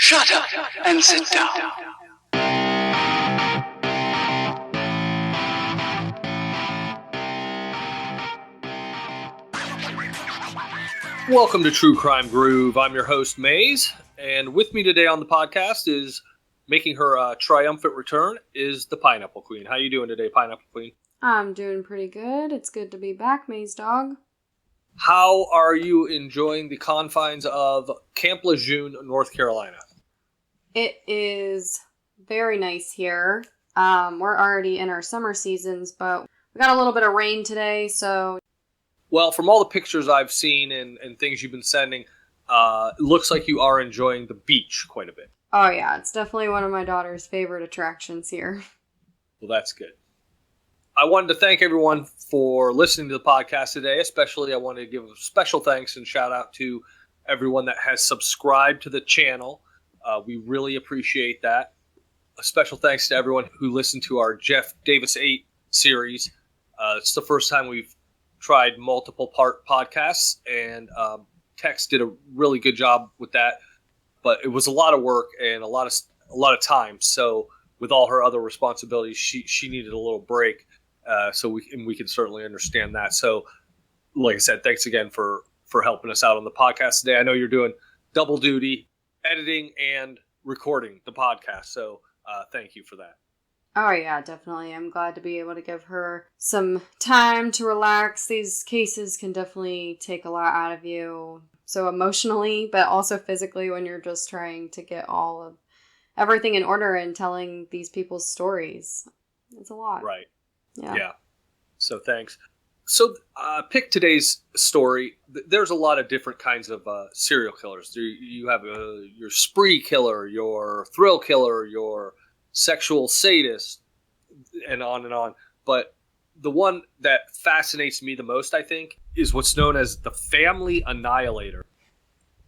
Shut up and sit down. Welcome to True Crime Groove. I'm your host, Maze, and with me today on the podcast is making her triumphant return is the Pineapple Queen. How you doing today, Pineapple Queen? I'm doing pretty good. It's good to be back, Maze Dog. How are you enjoying the confines of Camp Lejeune, North Carolina? It is very nice here. We're already in our summer seasons, but we got a little bit of rain today, so... Well, from all the pictures I've seen and things you've been sending, it looks like you are enjoying the beach quite a bit. Oh yeah, it's definitely one of my daughter's favorite attractions here. Well, that's good. I wanted to thank everyone for listening to the podcast today. Especially, I wanted to give a special thanks and shout out to everyone that has subscribed to the channel. We really appreciate that. A special thanks to everyone who listened to our Jeff Davis 8 series. It's the first time we've tried multiple part podcasts, and Tex did a really good job with that. But it was a lot of work and a lot of time. So with all her other responsibilities, she needed a little break. So we can certainly understand that. So, like I said, thanks again for helping us out on the podcast today. I know you're doing double duty, editing and recording the podcast. So thank you for that. Oh yeah, definitely. I'm glad to be able to give her some time to relax. These cases can definitely take a lot out of you. So emotionally, but also physically when you're just trying to get all of everything in order and telling these people's stories. It's a lot. Right. Yeah. So thanks. So pick today's story. There's a lot of different kinds of serial killers. You have your spree killer, your thrill killer, your sexual sadist, and on and on. But the one that fascinates me the most, I think, is what's known as the family annihilator.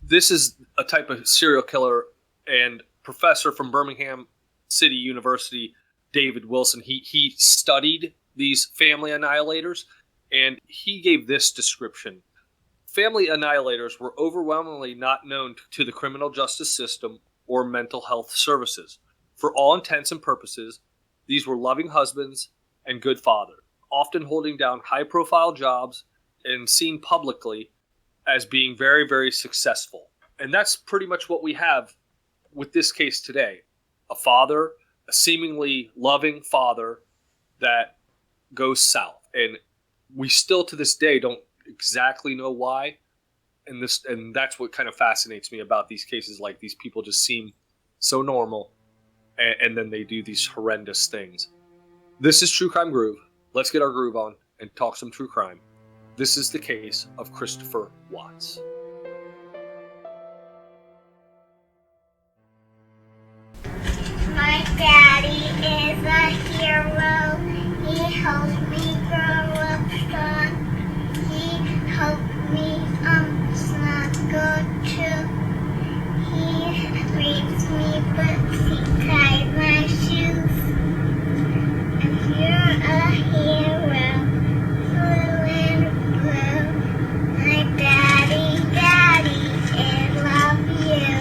This is a type of serial killer, and professor from Birmingham City University, David Wilson, he studied these family annihilators, and he gave this description. Family annihilators were overwhelmingly not known to the criminal justice system or mental health services. For all intents and purposes, these were loving husbands and good fathers, often holding down high-profile jobs and seen publicly as being very, very successful. And that's pretty much what we have with this case today. A father, a seemingly loving father that goes south. And we still to this day don't exactly know why. And that's what kind of fascinates me about these cases. Like, these people just seem so normal, and then they do these horrendous things. This is True Crime Groove. Let's get our groove on and talk some true crime. This is the case of Christopher Watts. My daddy is a hero. He helped me grow up strong. He helped me snuggle too. He reads me books. He ties my shoes. And you're a hero. Blue and blue. My daddy, I love you.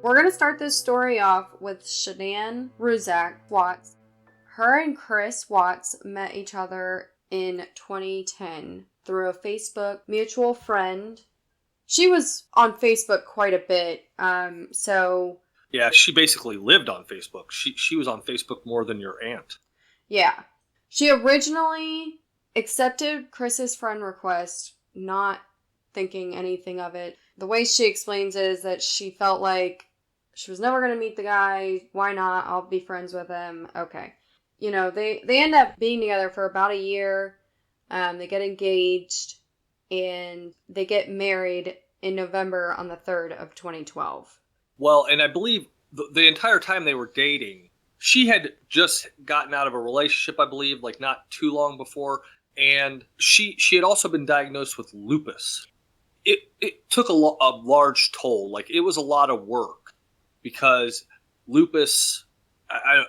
We're going to start this story off with Shanann Ruzak Watts. Her and Chris Watts met each other in 2010 through a Facebook mutual friend. She was on Facebook quite a bit, so... Yeah, she basically lived on Facebook. She was on Facebook more than your aunt. Yeah. She originally accepted Chris's friend request, not thinking anything of it. The way she explains it is that she felt like she was never going to meet the guy. Why not? I'll be friends with him. Okay. You know, they end up being together for about a year. They get engaged, and they get married in November on the 3rd of 2012. Well, and I believe the entire time they were dating, she had just gotten out of a relationship, I believe, like not too long before. And she had also been diagnosed with lupus. It took a large toll. Like, it was a lot of work because lupus,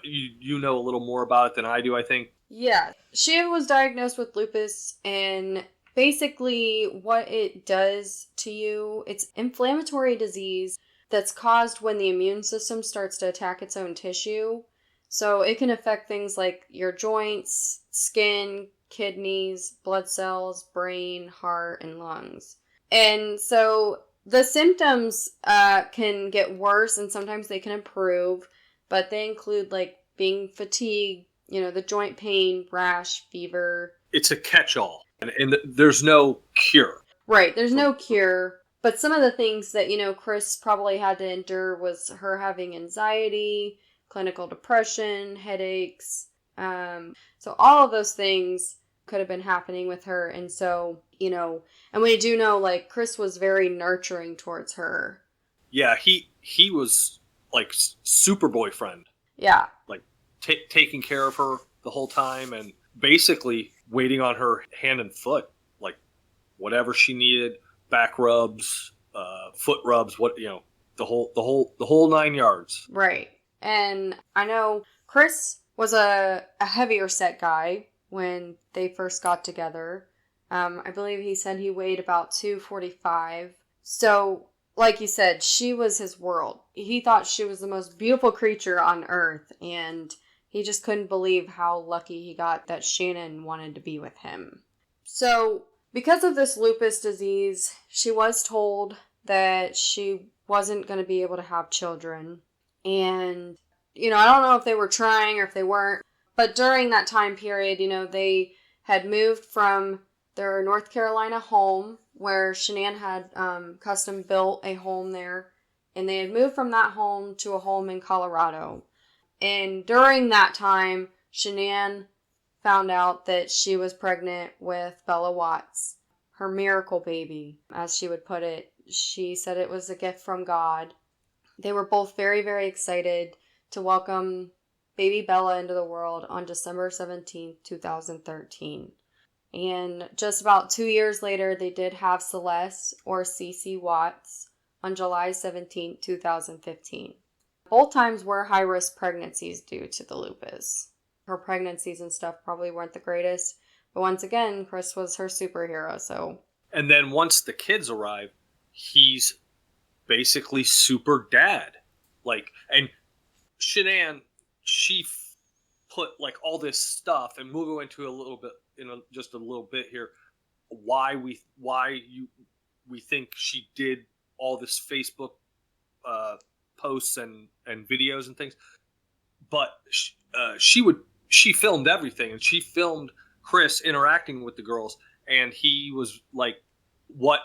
you know a little more about it than I do, I think. Yeah. She was diagnosed with lupus in basically what it does to you, it's inflammatory disease that's caused when the immune system starts to attack its own tissue. So it can affect things like your joints, skin, kidneys, blood cells, brain, heart, and lungs. And so the symptoms can get worse and sometimes they can improve, but they include like being fatigued, the joint pain, rash, fever. It's a catch-all, and there's no cure. Right, there's no cure. But some of the things that, Chris probably had to endure was her having anxiety, clinical depression, headaches. So all of those things could have been happening with her. And so, and we do know, like, Chris was very nurturing towards her. Yeah, he was, like, super boyfriend. Yeah. Like, taking care of her the whole time and basically waiting on her hand and foot. Like, whatever she needed, back rubs, foot rubs, the whole 9 yards. Right. And I know Chris was a heavier set guy when they first got together. I believe he said he weighed about 245. So, like you said, she was his world. He thought she was the most beautiful creature on earth, and he just couldn't believe how lucky he got that Shannon wanted to be with him. So, because of this lupus disease, she was told that she wasn't going to be able to have children. And, I don't know if they were trying or if they weren't. But during that time period, they had moved from their North Carolina home where Shanann had custom built a home there. And they had moved from that home to a home in Colorado. And during that time, Shanann found out that she was pregnant with Bella Watts, her miracle baby, as she would put it. She said it was a gift from God. They were both very, very excited to welcome baby Bella into the world on December 17th, 2013. And just about 2 years later, they did have Celeste, or Cece Watts, on July 17th, 2015. Both times were high-risk pregnancies due to the lupus. Her pregnancies and stuff probably weren't the greatest, but once again, Chris was her superhero, so. And then once the kids arrive, he's basically super dad. Like, and Shanann, she put like all this stuff, and we'll go into just a little bit here, why we think she did all this Facebook posts and videos and things. But she filmed everything, and she filmed Chris interacting with the girls, and he was like, what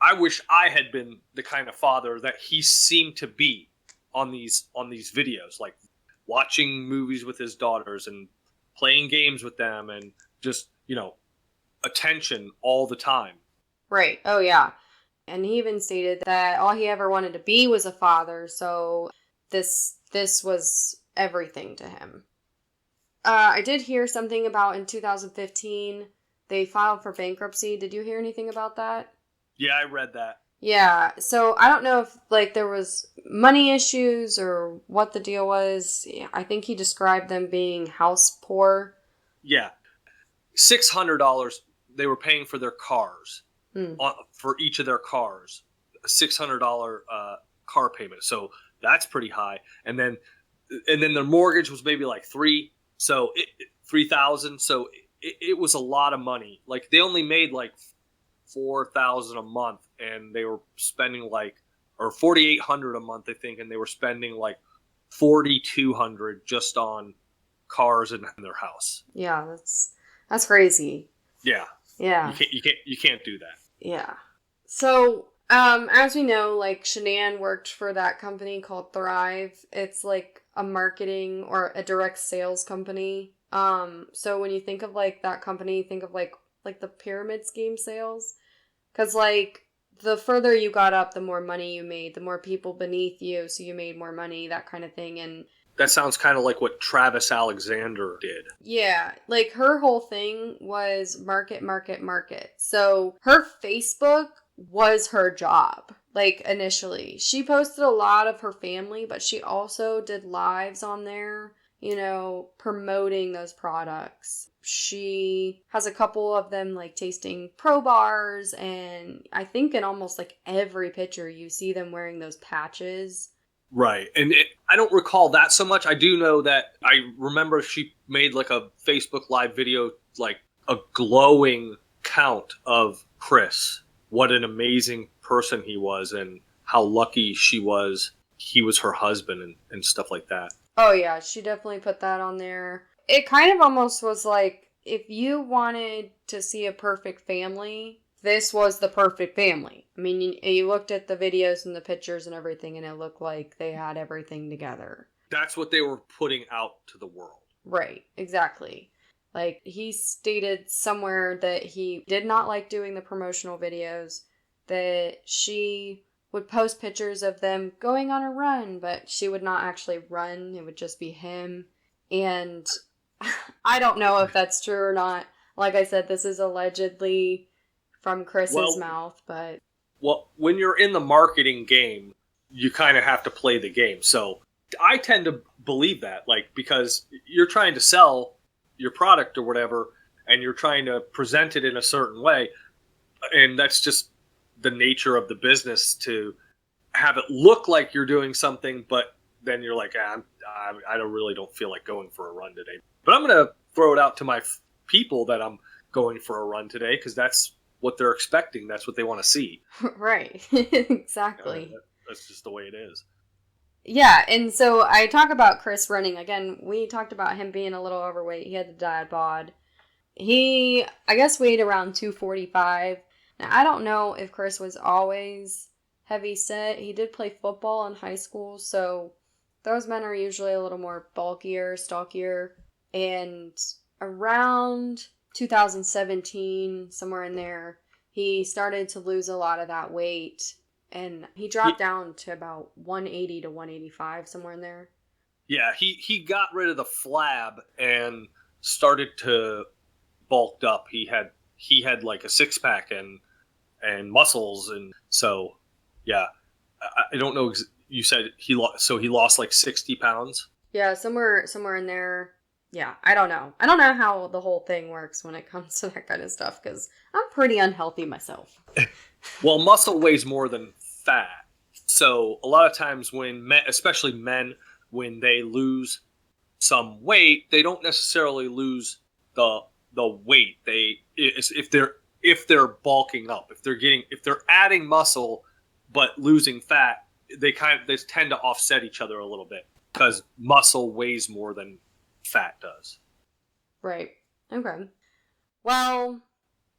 I wish I had been the kind of father that he seemed to be on these videos, like watching movies with his daughters and playing games with them and just, attention all the time. Right. Oh, yeah. And he even stated that all he ever wanted to be was a father, so this was everything to him. I did hear something about in 2015, they filed for bankruptcy. Did you hear anything about that? Yeah, I read that. Yeah, so I don't know if there was money issues or what the deal was. I think he described them being house poor. Yeah. $600 they were paying for their cars. For each of their cars, a $600 car payment. So that's pretty high. And then their mortgage was maybe like $3,000. So it was a lot of money. Like they only made like $4,000 a month, and they were spending or $4,800 a month, I think, and they were spending like $4,200 just on cars in their house. Yeah, that's crazy. Yeah. Yeah. You can't do that. Yeah. So, as we know, like Shanann worked for that company called TRYE. It's like a marketing or a direct sales company. So when you think of like that company, think of like the pyramid scheme sales. Cause like the further you got up, the more money you made, the more people beneath you. So you made more money, that kind of thing. And that sounds kind of like what Travis Alexander did. Yeah, like her whole thing was market. So her Facebook was her job, like initially. She posted a lot of her family, but she also did lives on there promoting those products. She has a couple of them like tasting pro bars, and I think in almost like every picture you see them wearing those patches. Right. And I don't recall that so much. I do know that I remember she made like a Facebook Live video, like a glowing count of Chris. What an amazing person he was and how lucky she was. He was her husband and stuff like that. Oh yeah, she definitely put that on there. It kind of almost was like, if you wanted to see a perfect family, this was the perfect family. I mean, you looked at the videos and the pictures and everything, and it looked like they had everything together. That's what they were putting out to the world. Right, exactly. Like, he stated somewhere that he did not like doing the promotional videos, that she would post pictures of them going on a run, but she would not actually run. It would just be him. And I don't know if that's true or not. Like I said, this is allegedly from Chris's mouth, but... Well, when you're in the marketing game, you kind of have to play the game. So I tend to believe that, like, because you're trying to sell your product or whatever, and you're trying to present it in a certain way, and that's just the nature of the business, to have it look like you're doing something, but then you're like, I don't feel like going for a run today. But I'm going to throw it out to my people that I'm going for a run today, because that's what they're expecting. That's what they want to see. Right. Exactly. That's just the way it is. Yeah, and so I talk about Chris running. Again, we talked about him being a little overweight. He had the dad bod. He, I guess, weighed around 245. Now, I don't know if Chris was always heavy set. He did play football in high school, so those men are usually a little more bulkier, stockier. And around 2017, somewhere in there, he started to lose a lot of that weight. And he dropped down to about 180 to 185, somewhere in there. Yeah, he got rid of the flab and started to bulked up. He had like a six pack and muscles, and so yeah, I don't know. You said he lost like 60 pounds. Yeah, somewhere in there. Yeah, I don't know. I don't know how the whole thing works when it comes to that kind of stuff, because I'm pretty unhealthy myself. Well, muscle weighs more than fat. So a lot of times when men, especially men, when they lose some weight, they don't necessarily lose the weight. If they're bulking up, if they're adding muscle but losing fat, they tend to offset each other a little bit, because muscle weighs more than fat does. Right. Okay. Well,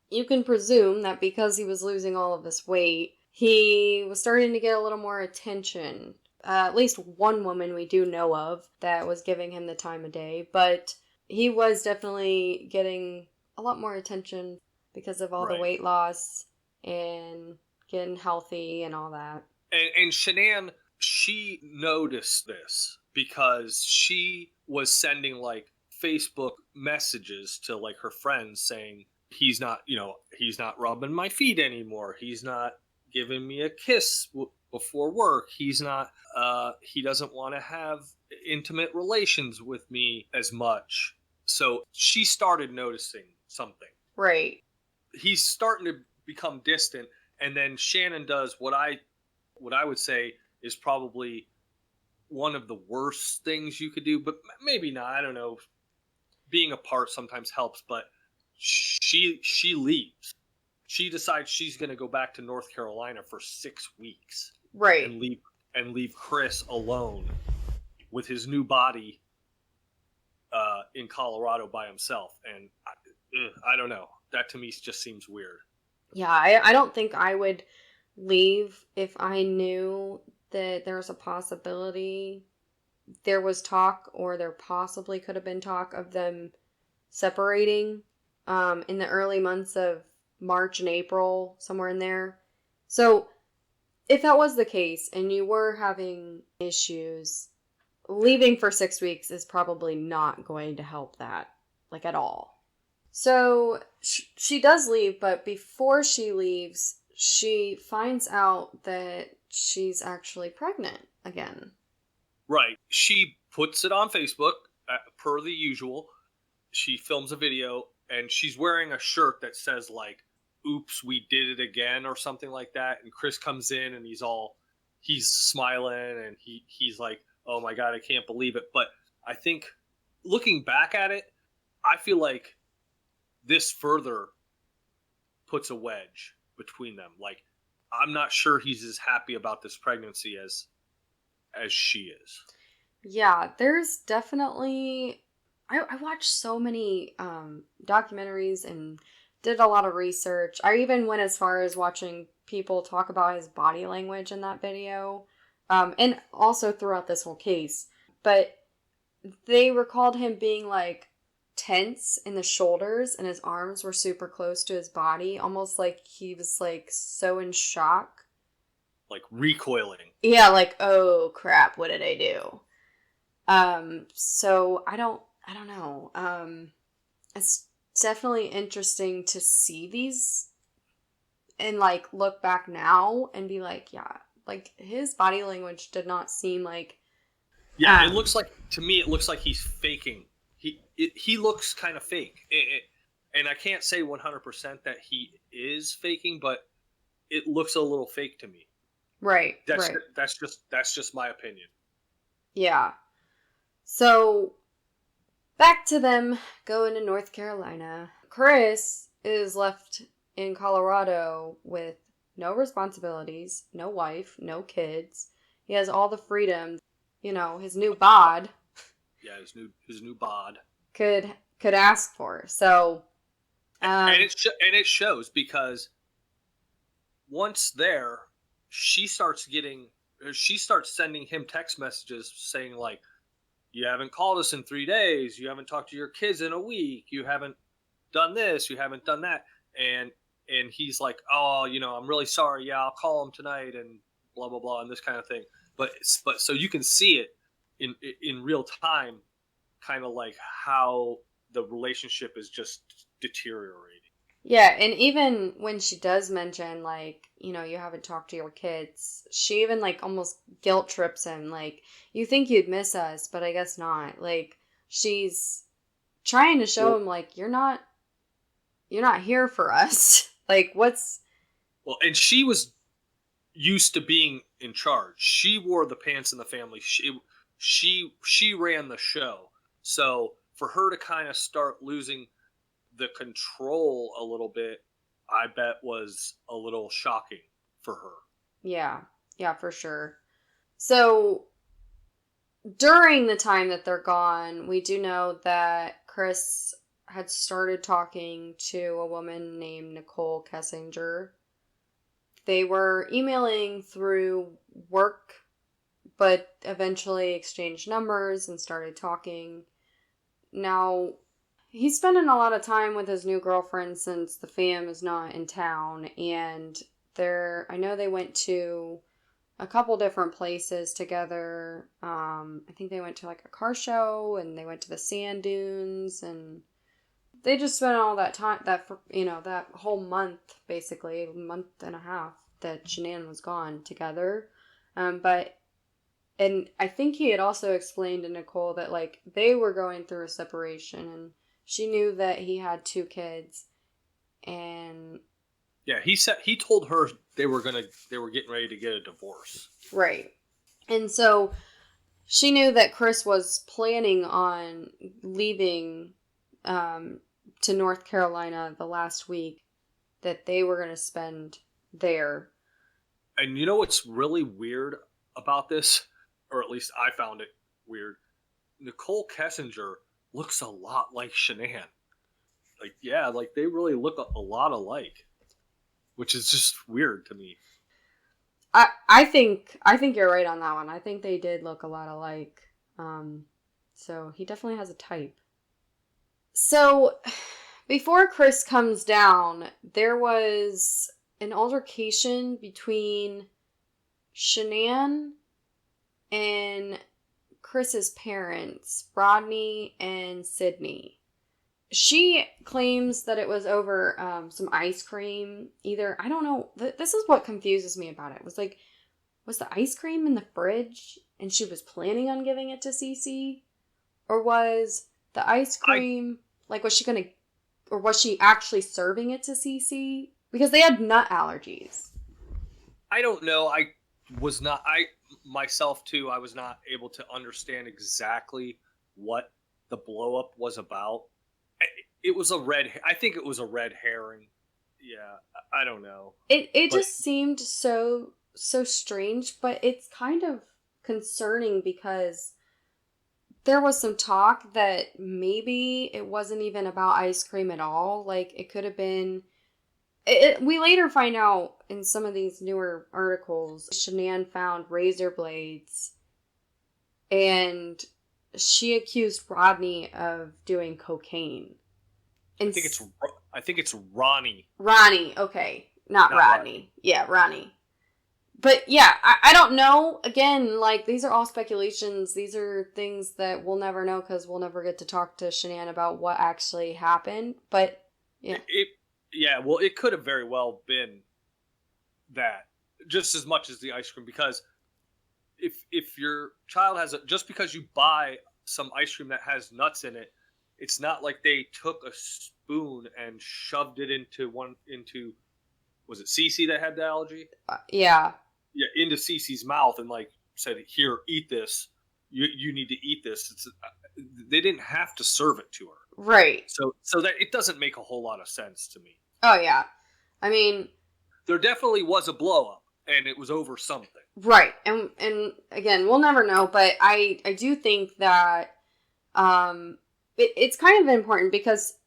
you can presume that because he was losing all of this weight, he was starting to get a little more attention. At least one woman we do know of that was giving him the time of day, but he was definitely getting a lot more attention because of all the weight loss and getting healthy and all that. And Shanann, she noticed this because she was sending like Facebook messages to like her friends saying, he's not rubbing my feet anymore. He's not giving me a kiss before work. He's not, he doesn't want to have intimate relations with me as much. So she started noticing something. Right. He's starting to become distant. And then Shannon does what I would say is probably one of the worst things you could do, but maybe not. I don't know. Being apart sometimes helps, but she leaves. She decides she's going to go back to North Carolina for 6 weeks. Right. And leave Chris alone with his new body in Colorado by himself. And I don't know. That to me just seems weird. Yeah, I don't think I would leave if I knew that there was a possibility. There was talk, or there possibly could have been talk of them separating in the early months of March and April, somewhere in there. So if that was the case and you were having issues, leaving for 6 weeks is probably not going to help that, like, at all. So she does leave, but before she leaves, she finds out that she's actually pregnant again. Right. She puts it on Facebook per the usual, she films a video, and she's wearing a shirt that says, like, "Oops, we did it again," or something like that. And Chris comes in, and he's smiling, and he's like, "Oh my God, I can't believe it." But I think, looking back at it, I feel like this further puts a wedge between them. Like, I'm not sure he's as happy about this pregnancy as she is. Yeah, there's definitely. I watched so many documentaries and did a lot of research. I even went as far as watching people talk about his body language in that video, and also throughout this whole case. But they recalled him being like tense in the shoulders, and his arms were super close to his body, almost like he was like so in shock. Like recoiling. Yeah, like, oh crap, what did I do? So I don't know. It's definitely interesting to see these and like look back now and be like, yeah, like his body language did not seem like. Yeah, it looks like, to me, it looks like he's faking. He looks kind of fake. And I can't say 100% that he is faking, but it looks a little fake to me. Right. That's just my opinion. Yeah. So back to them going to North Carolina. Chris is left in Colorado with no responsibilities, no wife, no kids. He has all the freedom, his new bod. Yeah, his new bod could ask for. So and it shows, because once there, she starts sending him text messages saying, like, "You haven't called us in 3 days. You haven't talked to your kids in a week. You haven't done this. You haven't done that." And he's like, "Oh, I'm really sorry. Yeah, I'll call him tonight," and blah, blah, blah, and this kind of thing. But so you can see it in real time, kind of like how the relationship is just deteriorating. Yeah, and even when she does mention, like, you haven't talked to your kids, she even, like, almost guilt trips him. Like, you think you'd miss us, but I guess not. Like, she's trying to show him, like, you're not here for us. Like, what's... Well, and she was used to being in charge. She wore the pants in the family. She ran the show. So for her to kind of start losing the control a little bit, I bet was a little shocking for her. Yeah, for sure. So during the time that they're gone, we do know that Chris had started talking to a woman named Nicole Kessinger. They were emailing through work, but eventually exchanged numbers and started talking. Now, he's spending a lot of time with his new girlfriend since the fam is not in town, and I know they went to a couple different places together. I think they went to like a car show, and they went to the sand dunes, and they just spent all that time, that whole month, basically, a month and a half that Shanann was gone together. And I think he had also explained to Nicole that, like, they were going through a separation, and she knew that he had 2 kids, and... Yeah, he told her they were getting ready to get a divorce. Right. And so she knew that Chris was planning on leaving to North Carolina the last week that they were going to spend there. And you know what's really weird about this? Or at least I found it weird. Nicole Kessinger looks a lot like Shanann. Like, yeah, like they really look a lot alike, which is just weird to me. I think you're right on that one. I think they did look a lot alike. So he definitely has a type. So before Chris comes down, there was an altercation between Shanann and Chris's parents, Rodney and Sydney. She claims that it was over some ice cream. Either, I don't know. This is what confuses me about it. Was like, was the ice cream in the fridge and she was planning on giving it to Cece? Or was the ice cream, was she going to, or was she actually serving it to Cece? Because they had nut allergies. I don't know. Myself too, I was not able to understand exactly what the blow up was about. I think it was a red herring. Yeah, I don't know. It just seemed so strange, but it's kind of concerning because there was some talk that maybe it wasn't even about ice cream at all. Like, it could have been... we later find out in some of these newer articles, Shanann found razor blades, and she accused Rodney of doing cocaine. I think it's Ronnie. Ronnie, okay. Not Rodney. Yeah, Ronnie. But yeah, I don't know. Again, these are all speculations. These are things that we'll never know because we'll never get to talk to Shanann about what actually happened. But, yeah. It could have very well been that, just as much as the ice cream, because if your child just because you buy some ice cream that has nuts in it, it's not like they took a spoon and shoved it into was it Cece that had the allergy? Yeah. Yeah, into Cece's mouth and said, "Here, eat this. You need to eat this." They didn't have to serve it to her, right? So that it doesn't make a whole lot of sense to me. Oh yeah, I mean, there definitely was a blow up, and it was over something, right? And again, we'll never know, but I do think that it's kind of important because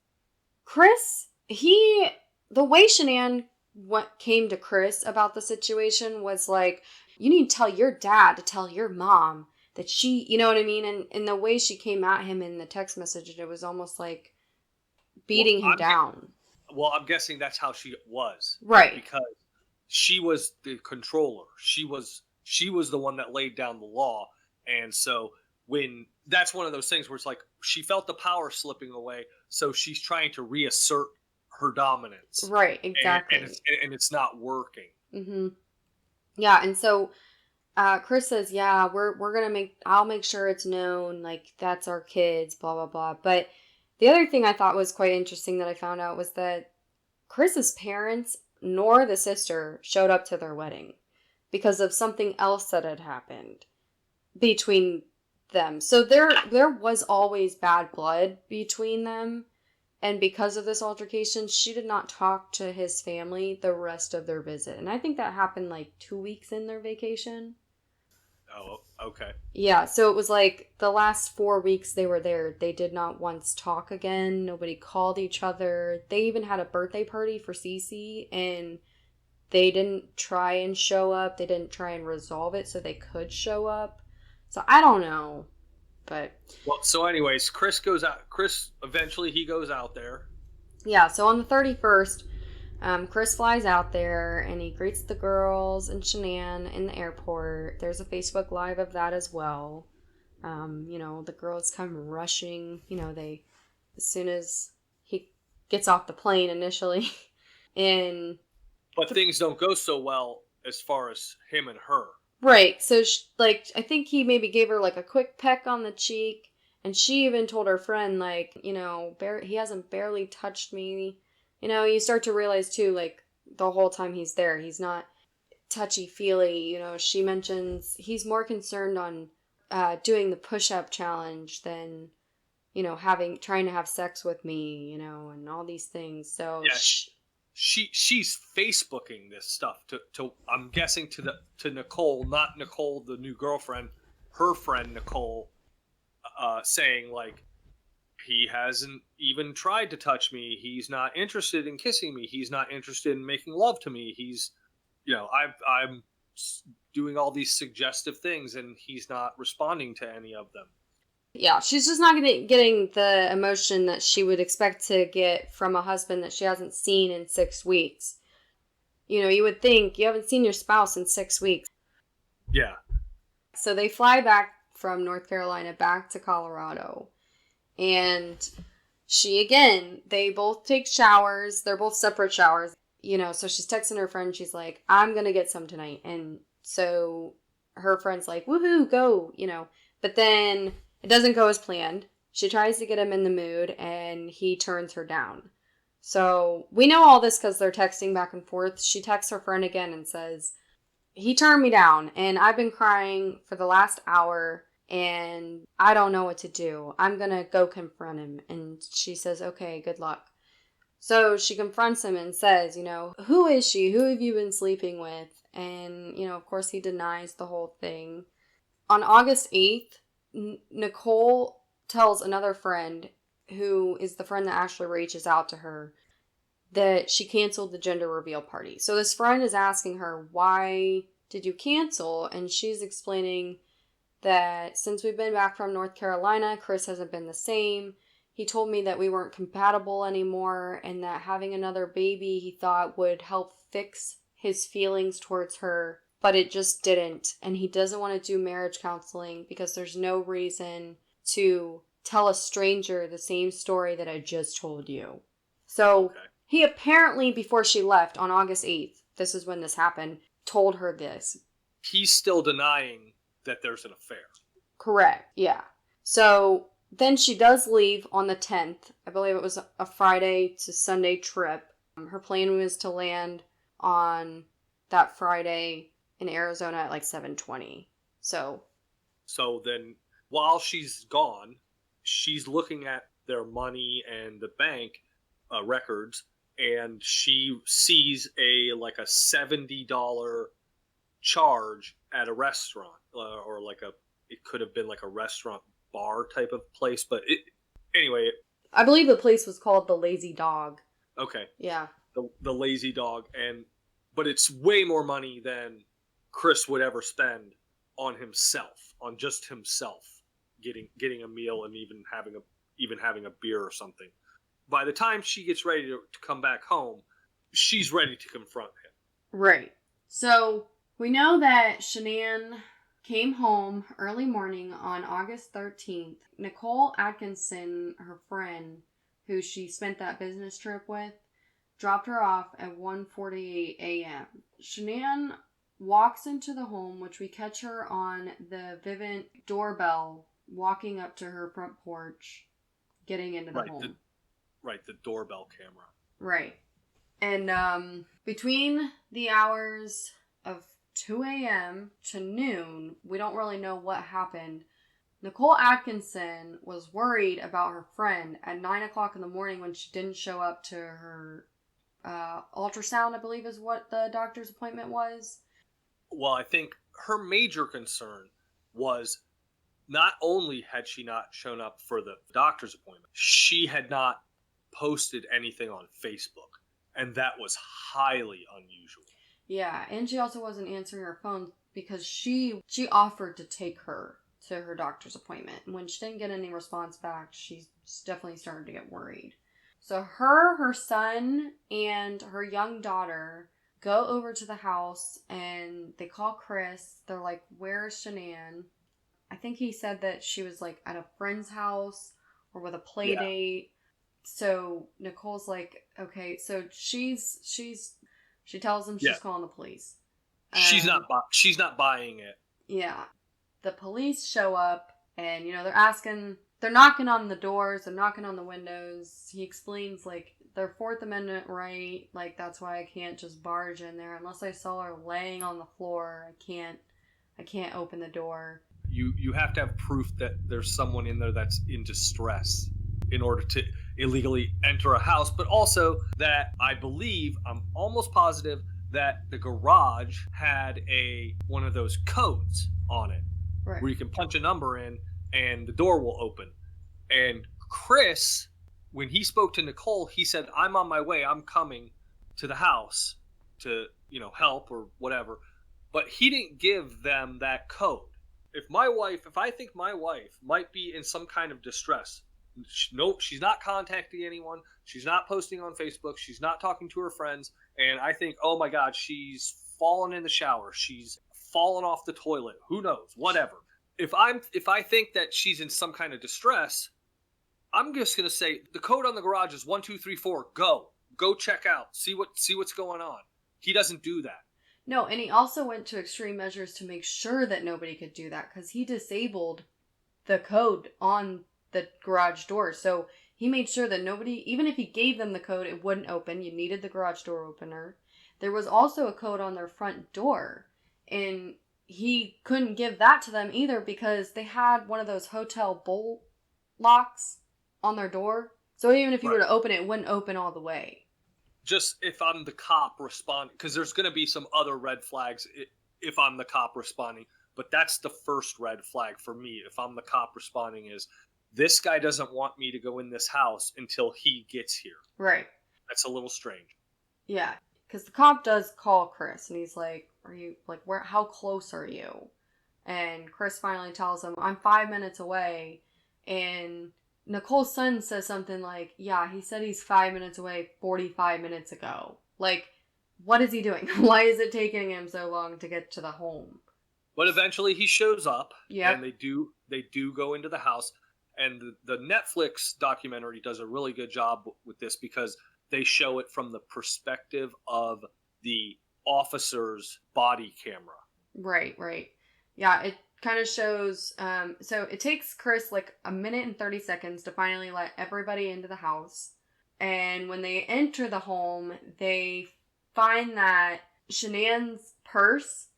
Chris, the way Shanann came to Chris about the situation was you need to tell your dad to tell your mom that she, you know what I mean? And the way she came at him in the text message, it was almost like beating him down. Well, I'm guessing that's how she was. Right. Because she was the controller. She was the one that laid down the law. And so that's one of those things where it's she felt the power slipping away, so she's trying to reassert her dominance. Right, exactly. And it's not working. Mm-hmm. Yeah, and so Chris says, yeah, I'll make sure it's known, that's our kids, blah, blah, blah. But the other thing I thought was quite interesting that I found out was that Chris's parents nor the sister showed up to their wedding because of something else that had happened between them. So there was always bad blood between them. And because of this altercation, she did not talk to his family the rest of their visit. And I think that happened 2 weeks in their vacation. Oh, okay. Yeah, so it was the last 4 weeks they were there, they did not once talk again. Nobody called each other. They even had a birthday party for Cece, and they didn't try and show up. They didn't try and resolve it so they could show up. So I don't know. But so anyways, Chris eventually he goes out there. Yeah, so on the 31st, Chris flies out there and he greets the girls and Shanann in the airport. There's a Facebook Live of that as well. The girls come rushing, as soon as he gets off the plane initially. But things don't go so well as far as him and her. Right, so, I think he maybe gave her, a quick peck on the cheek, and she even told her friend, he hasn't barely touched me. You start to realize, too, the whole time he's there, he's not touchy-feely. She mentions he's more concerned on doing the push-up challenge than, trying to have sex with me, and all these things, so... Yeah, She's Facebooking this stuff to I'm guessing to Nicole, not Nicole, the new girlfriend, her friend Nicole, saying he hasn't even tried to touch me. He's not interested in kissing me. He's not interested in making love to me. He's, I'm doing all these suggestive things and he's not responding to any of them. Yeah, she's just not getting the emotion that she would expect to get from a husband that she hasn't seen in 6 weeks. You would think you haven't seen your spouse in 6 weeks. Yeah. So they fly back from North Carolina back to Colorado. And they both take showers. They're both separate showers. So she's texting her friend. She's like, I'm going to get some tonight. And so her friend's like, woohoo, go, But then It doesn't go as planned. She tries to get him in the mood, and he turns her down. So we know all this because they're texting back and forth. She texts her friend again and says, he turned me down, and I've been crying for the last hour, and I don't know what to do. I'm going to go confront him. And she says, okay, good luck. So she confronts him and says, who is she? Who have you been sleeping with? And, of course he denies the whole thing. On August 8th, Nicole tells another friend, who is the friend that actually reaches out to her, that she canceled the gender reveal party. So this friend is asking her, why did you cancel? And she's explaining that since we've been back from North Carolina, Chris hasn't been the same. He told me that we weren't compatible anymore, and that having another baby he thought would help fix his feelings towards her, but it just didn't. And he doesn't want to do marriage counseling because there's no reason to tell a stranger the same story that I just told you. So he apparently, before she left on August 8th, this is when this happened, told her this. He's still denying that there's an affair. Correct, yeah. So then she does leave on the 10th. I believe it was a Friday to Sunday trip. Her plan was to land on that Friday in Arizona at like 7:20. So then while she's gone, she's looking at their money and the bank records, and she sees a $70 charge at a restaurant, or it could have been like a restaurant bar type of place, but anyway. I believe the place was called the Lazy Dog. Okay. Yeah. The Lazy Dog, but it's way more money than Chris would ever spend on himself, on just himself, getting a meal and even having a beer or something. By the time she gets ready to come back home, she's ready to confront him. Right. So we know that Shanann came home early morning on August 13th. Nicole Atkinson, her friend, who she spent that business trip with, dropped her off at 1:48 a.m. Shanann walks into the home, which we catch her on the Vivint doorbell, walking up to her front porch, getting into the home. The doorbell camera. Right. And between the hours of 2 a.m. to noon, we don't really know what happened. Nicole Atkinson was worried about her friend at 9 o'clock in the morning when she didn't show up to her ultrasound, I believe is what the doctor's appointment was. Well, I think her major concern was not only had she not shown up for the doctor's appointment, she had not posted anything on Facebook, and that was highly unusual. Yeah, and she also wasn't answering her phone because she offered to take her to her doctor's appointment. And when she didn't get any response back, she definitely started to get worried. So her son, and her young daughter go over to the house, and they call Chris. They're like, where's Shanann? I think he said that she was like at a friend's house or with a play date. So Nicole's like, okay, so she tells him she's calling the police. She's not buying it. Yeah. The police show up, and they're knocking on the doors, they're knocking on the windows. He explains their Fourth Amendment right, that's why I can't just barge in there unless I saw her laying on the floor. I can't open the door. You have to have proof that there's someone in there that's in distress in order to illegally enter a house, but also that I'm almost positive that the garage had one of those codes on it, right, where you can punch a number in and the door will open. And Chris, when he spoke to Nicole, he said, I'm on my way, I'm coming to the house to, help or whatever. But he didn't give them that code. If I think my wife might be in some kind of distress, she's not contacting anyone, she's not posting on Facebook, she's not talking to her friends, and I think, oh my God, she's fallen in the shower, she's fallen off the toilet, who knows, whatever. If I think that she's in some kind of distress, I'm just gonna say the code on the garage is 1 2 3 4. Go check out, see what's going on. He doesn't do that. No, and he also went to extreme measures to make sure that nobody could do that, because he disabled the code on the garage door. So he made sure that nobody, even if he gave them the code, it wouldn't open. You needed the garage door opener. There was also a code on their front door. And he couldn't give that to them either because they had one of those hotel bolt locks on their door. So even if you were to open it, it wouldn't open all the way. Just if I'm the cop responding, because there's going to be some other red flags if I'm the cop responding. But that's the first red flag for me. If I'm the cop responding is, this guy doesn't want me to go in this house until he gets here. Right. That's a little strange. Yeah. Because the cop does call Chris and he's like, are you, like, where, how close are you? And Chris finally tells him, I'm 5 minutes away. And Nicole's son says something like, yeah, he said he's 5 minutes away 45 minutes ago. Like, what is he doing? Why is it taking him so long to get to the home? But eventually he shows up. Yeah. And they do go into the house. And the Netflix documentary does a really good job with this because they show it from the perspective of the officer's body camera. Right. Yeah, it kind of shows, so it takes Chris like 1 minute and 30 seconds to finally let everybody into the house. And when they enter the home, they find that Shanann's purse,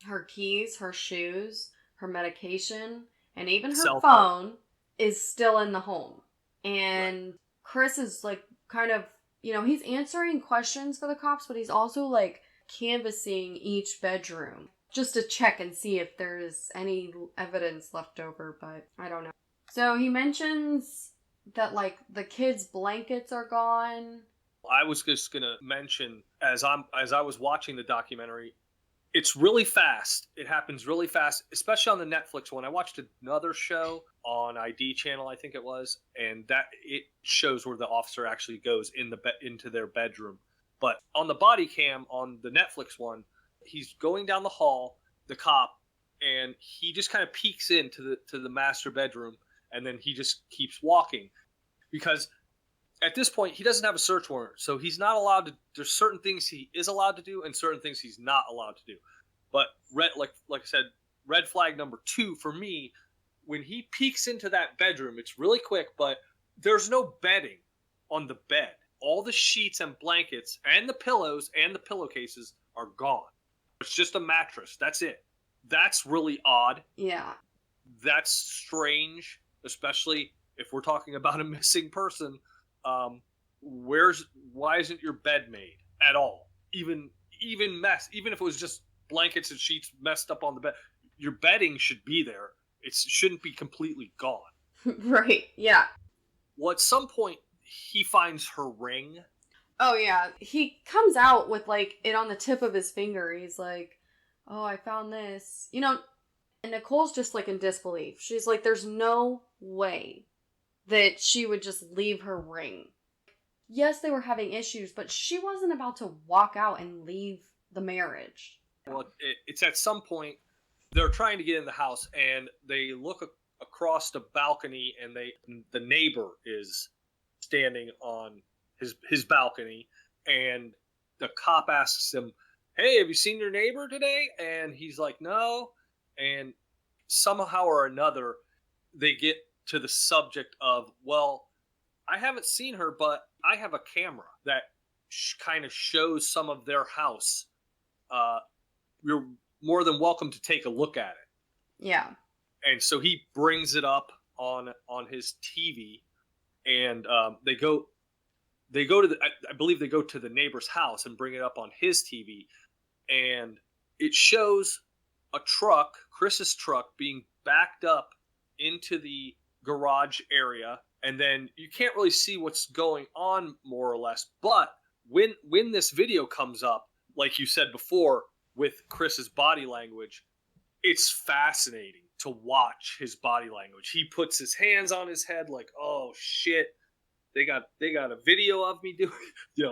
her keys, her shoes, her medication, and even her phone is still in the home. And Chris is like kind of, he's answering questions for the cops, but he's also like canvassing each bedroom just to check and see if there's any evidence left over, but I don't know. So he mentions that like the kids' blankets are gone. I was just gonna mention as I was watching the documentary, it's really fast. It happens really fast, especially on the Netflix one. I watched another show on ID channel, I think it was, and that it shows where the officer actually goes into their bedroom. But on the body cam on the Netflix one, he's going down the hall, the cop, and he just kind of peeks into the master bedroom, and then he just keeps walking because at this point he doesn't have a search warrant, so he's not allowed to. There's certain things he is allowed to do and certain things he's not allowed to do. But like I said, red flag number 2 for me, when he peeks into that bedroom, it's really quick, but there's no bedding on the bed. All the sheets and blankets and the pillows and the pillowcases are gone. It's just a mattress. That's it. That's really odd. Yeah. That's strange, especially if we're talking about a missing person. Why isn't your bed made at all? Even if it was just blankets and sheets messed up on the bed, your bedding should be there. It shouldn't be completely gone. Right. Yeah. Well, at some point he finds her ring. Oh yeah, he comes out with like it on the tip of his finger. He's like, "Oh, I found this." And Nicole's just like in disbelief. She's like, "There's no way that she would just leave her ring." Yes, they were having issues, but she wasn't about to walk out and leave the marriage. Well, it's at some point they're trying to get in the house and they look across the balcony and the neighbor is standing on his balcony, and the cop asks him, "Hey, have you seen your neighbor today?" And he's like, "No." And somehow or another they get to the subject of, well, I haven't seen her, but I have a camera that kind of shows some of their house. You're more than welcome to take a look at it. Yeah. And so he brings it up on his TV, and they go to I believe they go to the neighbor's house and bring it up on his TV, and it shows a truck, Chris's truck, being backed up into the garage area, and then you can't really see what's going on more or less. But when this video comes up, like you said before, with Chris's body language, it's fascinating to watch his body language. He puts his hands on his head like, oh shit, they got a video of me doing,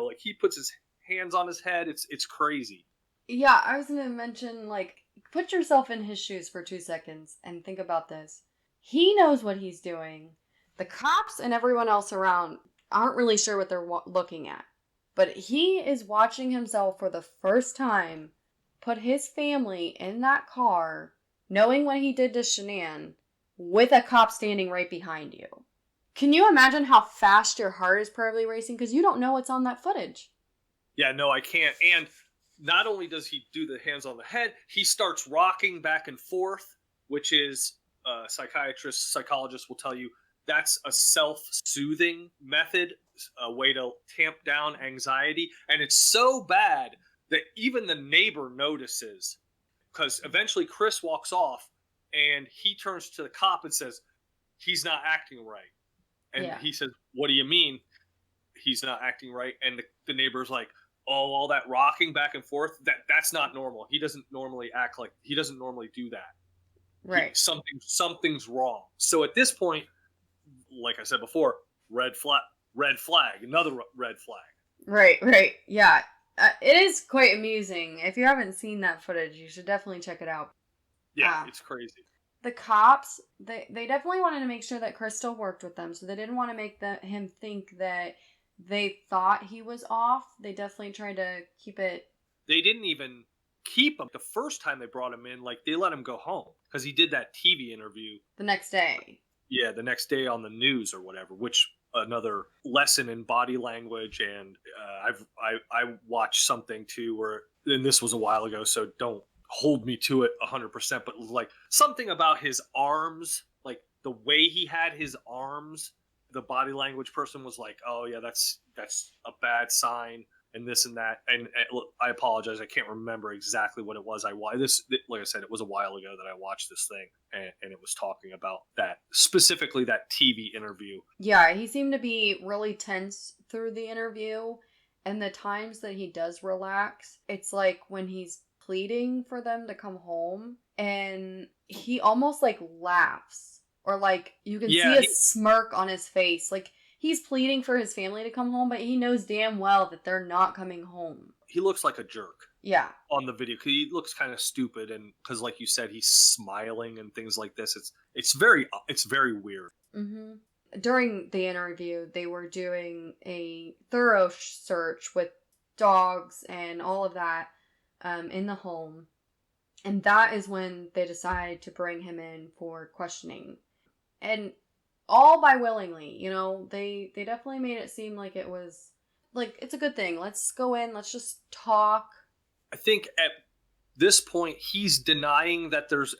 like he puts his hands on his head. It's crazy. Yeah, I was going to mention, like, put yourself in his shoes for 2 seconds and think about this. He knows what he's doing. The cops and everyone else around aren't really sure what they're looking at. But he is watching himself for the first time put his family in that car, knowing what he did to Shanann, with a cop standing right behind you. Can you imagine how fast your heart is probably racing? Because you don't know what's on that footage. Yeah, no, I can't. And not only does he do the hands on the head, he starts rocking back and forth, which is psychiatrists, psychologists will tell you that's a self-soothing method, a way to tamp down anxiety. And it's so bad that even the neighbor notices, because eventually Chris walks off and he turns to the cop and says, he's not acting right. And he says, what do you mean he's not acting right? And the neighbor's like, oh, all that rocking back and forth, that's not normal. He doesn't normally act like, he doesn't normally do that. Right. Something's wrong. So at this point, like I said before, red flag, another red flag. Right. Yeah. It is quite amusing. If you haven't seen that footage, you should definitely check it out. Yeah, it's crazy. The cops, they definitely wanted to make sure that Chris still worked with them, so they didn't want to make him think that they thought he was off. They definitely tried to keep it. They didn't even keep him the first time they brought him in. Like, they let him go home because he did that TV interview The next day. Yeah, the next day on the news or whatever, which another lesson in body language. And I watched something too where, and this was a while ago, so don't hold me to it 100%, but like something about his arms, like the way he had his arms, the body language person was like, oh yeah, that's a bad sign, and this and that. And look, I apologize, I can't remember exactly what it was. Like I said, it was a while ago that I watched this thing, and it was talking about that, specifically that TV interview. Yeah, he seemed to be really tense through the interview, and the times that he does relax, it's like when he's pleading for them to come home, and he almost like laughs, or like you can see a smirk on his face, like he's pleading for his family to come home, but he knows damn well that they're not coming home. He looks like a jerk. Yeah. On the video, because he looks kind of stupid, and because like you said, he's smiling and things like this. It's very weird. Mm-hmm. During the interview, they were doing a thorough search with dogs and all of that in the home, and that is when they decided to bring him in for questioning, and all by willingly. You know, they definitely made it seem like it was like, it's a good thing. Let's go in. Let's just talk. I think at this point, he's denying that there's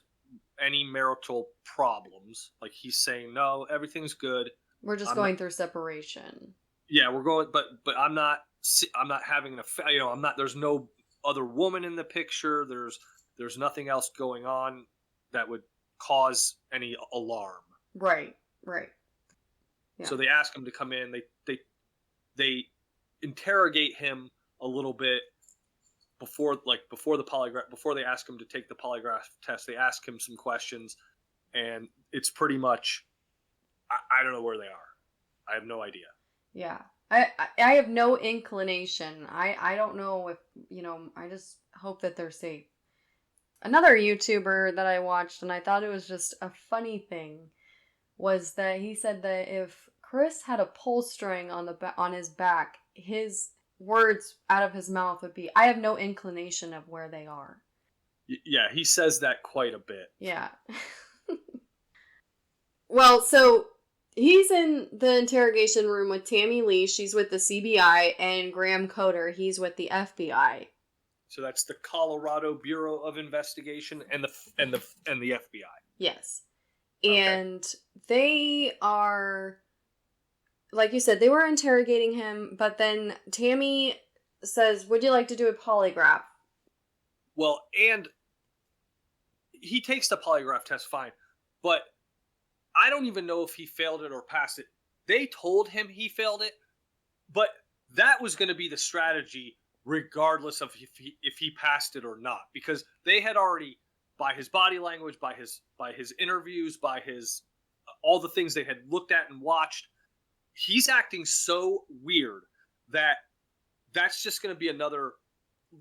any marital problems. Like, he's saying, no, everything's good. We're just going through separation. Yeah, we're going, but I'm not having an affair. You know, there's no other woman in the picture. There's nothing else going on that would cause any alarm. Right. Yeah. So they ask him to come in. They interrogate him a little bit before the polygraph, before they ask him to take the polygraph test. They ask him some questions, and it's pretty much, I don't know where they are. I have no idea. Yeah. I have no inclination. I don't know if, you know, I just hope that they're safe. Another YouTuber that I watched, and I thought it was just a funny thing, was that he said that if Chris had a pull string on his back, his words out of his mouth would be, I have no inclination of where they are. Yeah, he says that quite a bit. Yeah. Well, so he's in the interrogation room with Tammy Lee. She's with the CBI, and Graham Coder. He's with the FBI. So that's the Colorado Bureau of Investigation and the FBI. Yes. Okay. And they are, like you said, they were interrogating him, but then Tammy says, would you like to do a polygraph? Well, and he takes the polygraph test fine, but I don't even know if he failed it or passed it. They told him he failed it, but that was going to be the strategy regardless of if he passed it or not, because they had already, by his body language, by his interviews, by his all the things they had looked at and watched, he's acting so weird that that's just going to be another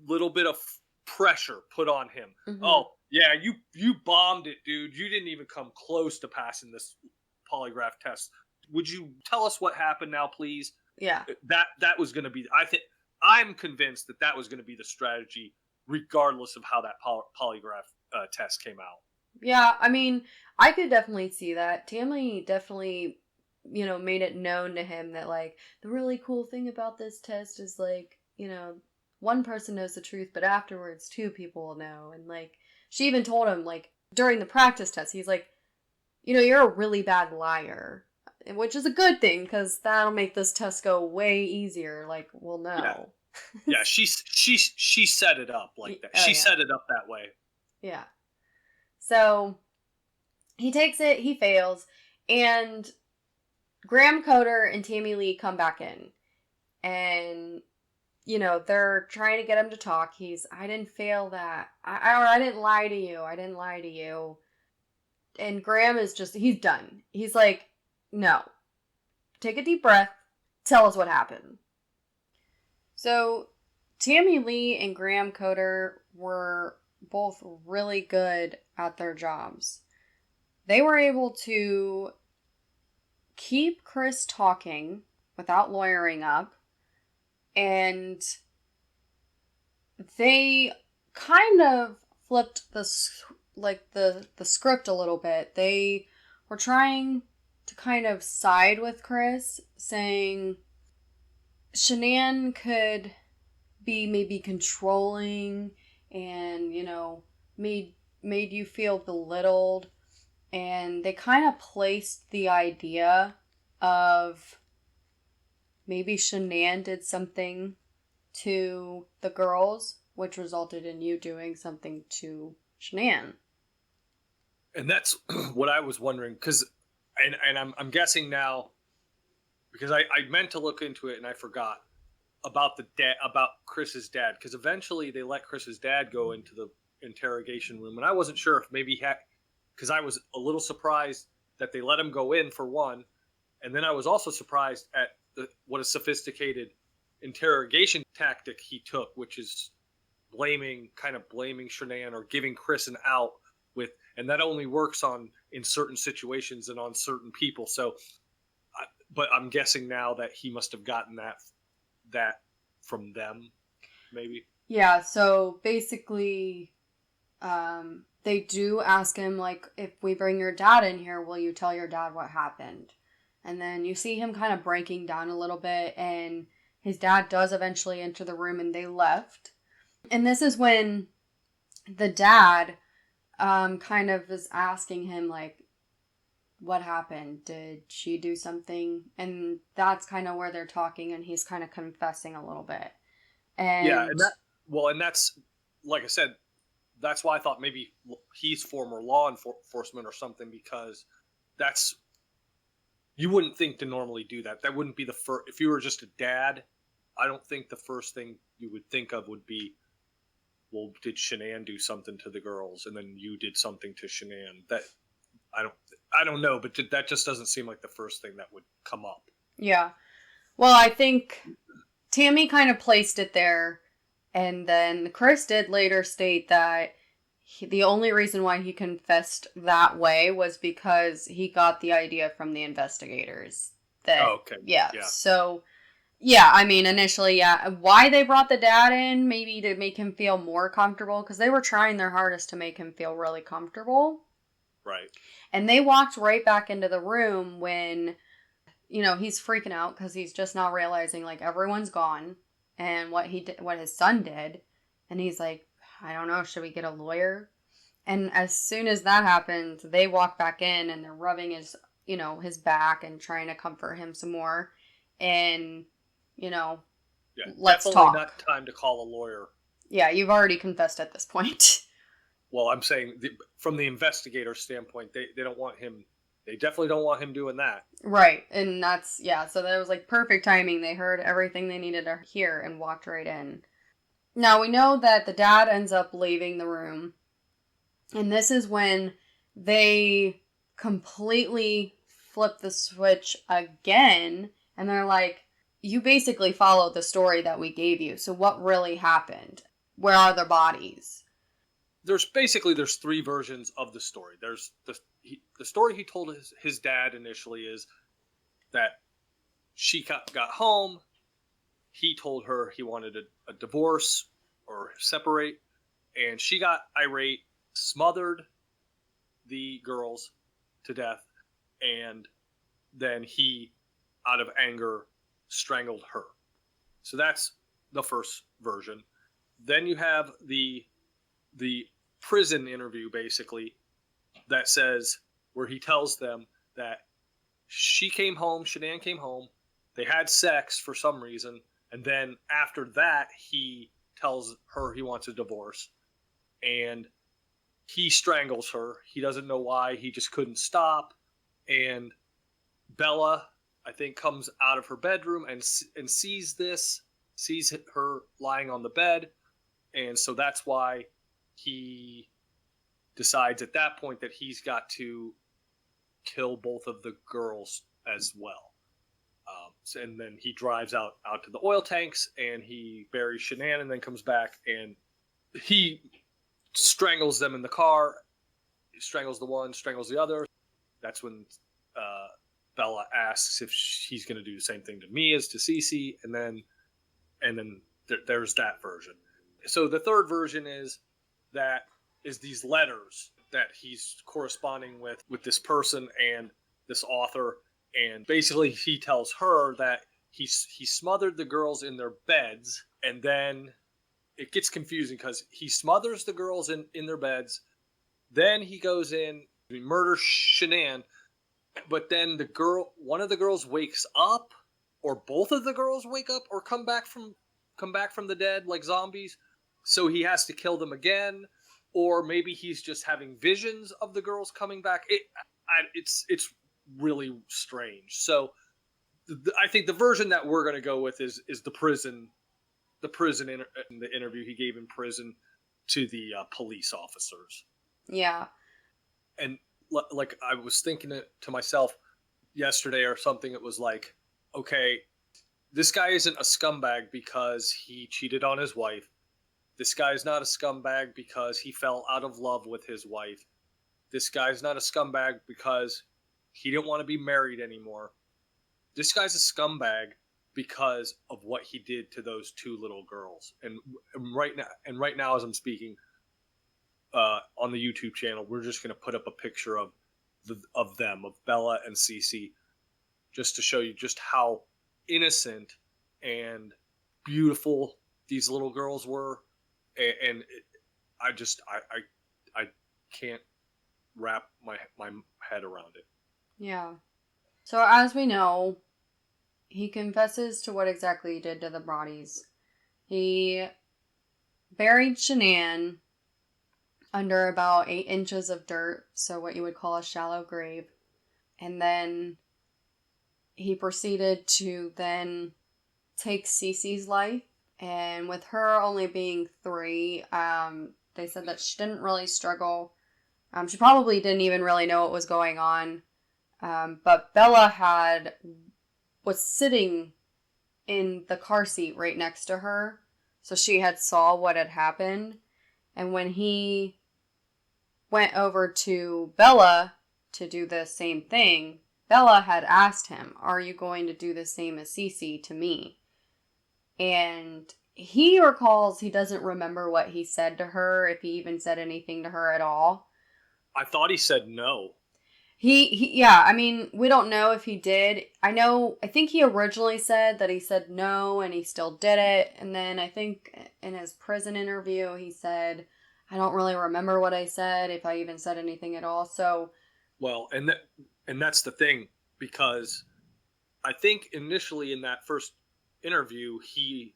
little bit of pressure put on him. Mm-hmm. Oh, yeah, you bombed it, dude. You didn't even come close to passing this polygraph test. Would you tell us what happened now, please? Yeah. That was going to be, I'm convinced that was going to be the strategy regardless of how that polygraph test came out. Yeah, I mean, I could definitely see that. Tammy definitely, made it known to him that, like, the really cool thing about this test is, like, one person knows the truth, but afterwards, two people will know. And, like, she even told him, like, during the practice test, he's like, you're a really bad liar. Which is a good thing, because that'll make this test go way easier. Like, we'll Yeah. know. Yeah, she set it up like that. Oh, She yeah. set it up that way. Yeah. So he takes it, he fails, and Graham Coder and Tammy Lee come back in. And, they're trying to get him to talk. I didn't fail that. I didn't lie to you. I didn't lie to you. And Graham is he's done. He's like, no. Take a deep breath. Tell us what happened. So, Tammy Lee and Graham Coder were both really good at their jobs. They were able to keep Chris talking without lawyering up, and they kind of flipped the script a little bit. They were trying to kind of side with Chris, saying Shanann could be maybe controlling and, made you feel belittled. And they kind of placed the idea of maybe Shanann did something to the girls, which resulted in you doing something to Shanann. And that's what I was wondering, because, and I'm guessing now, because I meant to look into it and I forgot about about Chris's dad, because eventually they let Chris's dad go into the interrogation room, and I wasn't sure if maybe because I was a little surprised that they let him go in, for one, and then I was also surprised at what a sophisticated interrogation tactic he took, which is blaming Shanann, or giving Chris an out with, and that only works in certain situations and on certain people. So, but I'm guessing now that he must have gotten that from them, maybe. Yeah, so basically, they do ask him, like, if we bring your dad in here, will you tell your dad what happened? And then you see him kind of breaking down a little bit, and his dad does eventually enter the room, and they left. And this is when the dad kind of is asking him, like, what happened? Did she do something? And that's kind of where they're talking, and he's kind of confessing a little bit. And yeah, and that's, like I said, that's why I thought maybe he's former law enforcement or something, because you wouldn't think to normally do that. That wouldn't be the first. If you were just a dad, I don't think the first thing you would think of would be, well, did Shanann do something to the girls, and then you did something to Shanann? That I don't know, but that just doesn't seem like the first thing that would come up. Yeah. Well, I think Tammy kind of placed it there, and then Chris did later state that the only reason why he confessed that way was because he got the idea from the investigators. Okay. Yeah. So, yeah, I mean, initially, yeah. Why they brought the dad in, maybe to make him feel more comfortable, because they were trying their hardest to make him feel really comfortable. Right. And they walked right back into the room when, he's freaking out because he's just now realizing, like, everyone's gone and what his son did. And he's like, I don't know, should we get a lawyer? And as soon as that happens, they walk back in and they're rubbing his back and trying to comfort him some more. And, let's talk. Not time to call a lawyer. Yeah, you've already confessed at this point. Well, I'm saying from the investigator standpoint, they don't want him. They definitely don't want him doing that. Right, and that's, yeah, so that was like perfect timing. They heard everything they needed to hear and walked right in. Now, we know that the dad ends up leaving the room, and this is when they completely flip the switch again, and they're like, you basically followed the story that we gave you, so what really happened? Where are the bodies? There's three versions of the story. There's the story he told his dad initially is that she got home. He told her he wanted a divorce or separate, and she got irate, smothered the girls to death, and then he, out of anger, strangled her. So that's the first version. Then you have the prison interview, basically, that says, where he tells them that Shanann came home, they had sex for some reason, and then after that, he tells her he wants a divorce, and he strangles her. He doesn't know why, he just couldn't stop, and Bella, I think, comes out of her bedroom and sees her lying on the bed, and so that's why he decides at that point that he's got to kill both of the girls as well. And then he drives out to the oil tanks, and he buries Shanann, and then comes back, and he strangles them in the car. He strangles the one, strangles the other. That's when Bella asks if he's going to do the same thing to me as to Cece, and then there's that version. So the third version is these letters that he's corresponding with this person and this author, and basically he tells her that he smothered the girls in their beds, and then it gets confusing because he smothers the girls in their beds, then he goes in, he murders Shanann, but then one of the girls wakes up, or both of the girls wake up or come back from the dead like zombies, so he has to kill them again, or maybe he's just having visions of the girls coming back. It's really strange. So I think the version that we're going to go with is the prison interview he gave in prison to the police officers. Yeah. And like I was thinking it to myself yesterday or something, it was like, okay, this guy isn't a scumbag because he cheated on his wife. This guy's not a scumbag because he fell out of love with his wife. This guy's not a scumbag because he didn't want to be married anymore. This guy's a scumbag because of what he did to those two little girls. And right now as I'm speaking on the YouTube channel, we're just going to put up a picture of them, of Bella and Cece, just to show you just how innocent and beautiful these little girls were. And I can't wrap my head around it. Yeah. So as we know, he confesses to what exactly he did to the bodies. He buried Shanann under about 8 inches of dirt, so what you would call a shallow grave. And then he proceeded to then take Cece's life. And with her only being 3, they said that she didn't really struggle. She probably didn't even really know what was going on. But Bella was sitting in the car seat right next to her. So she had saw what had happened. And when he went over to Bella to do the same thing, Bella had asked him, "Are you going to do the same as Cece to me?" And he recalls he doesn't remember what he said to her, if he even said anything to her at all. I thought he said no. Yeah, I mean, we don't know if he did. I think he originally said that he said no, and he still did it. And then I think in his prison interview, he said, "I don't really remember what I said, if I even said anything at all." So, well, and that's the thing, because I think initially in that first interview, he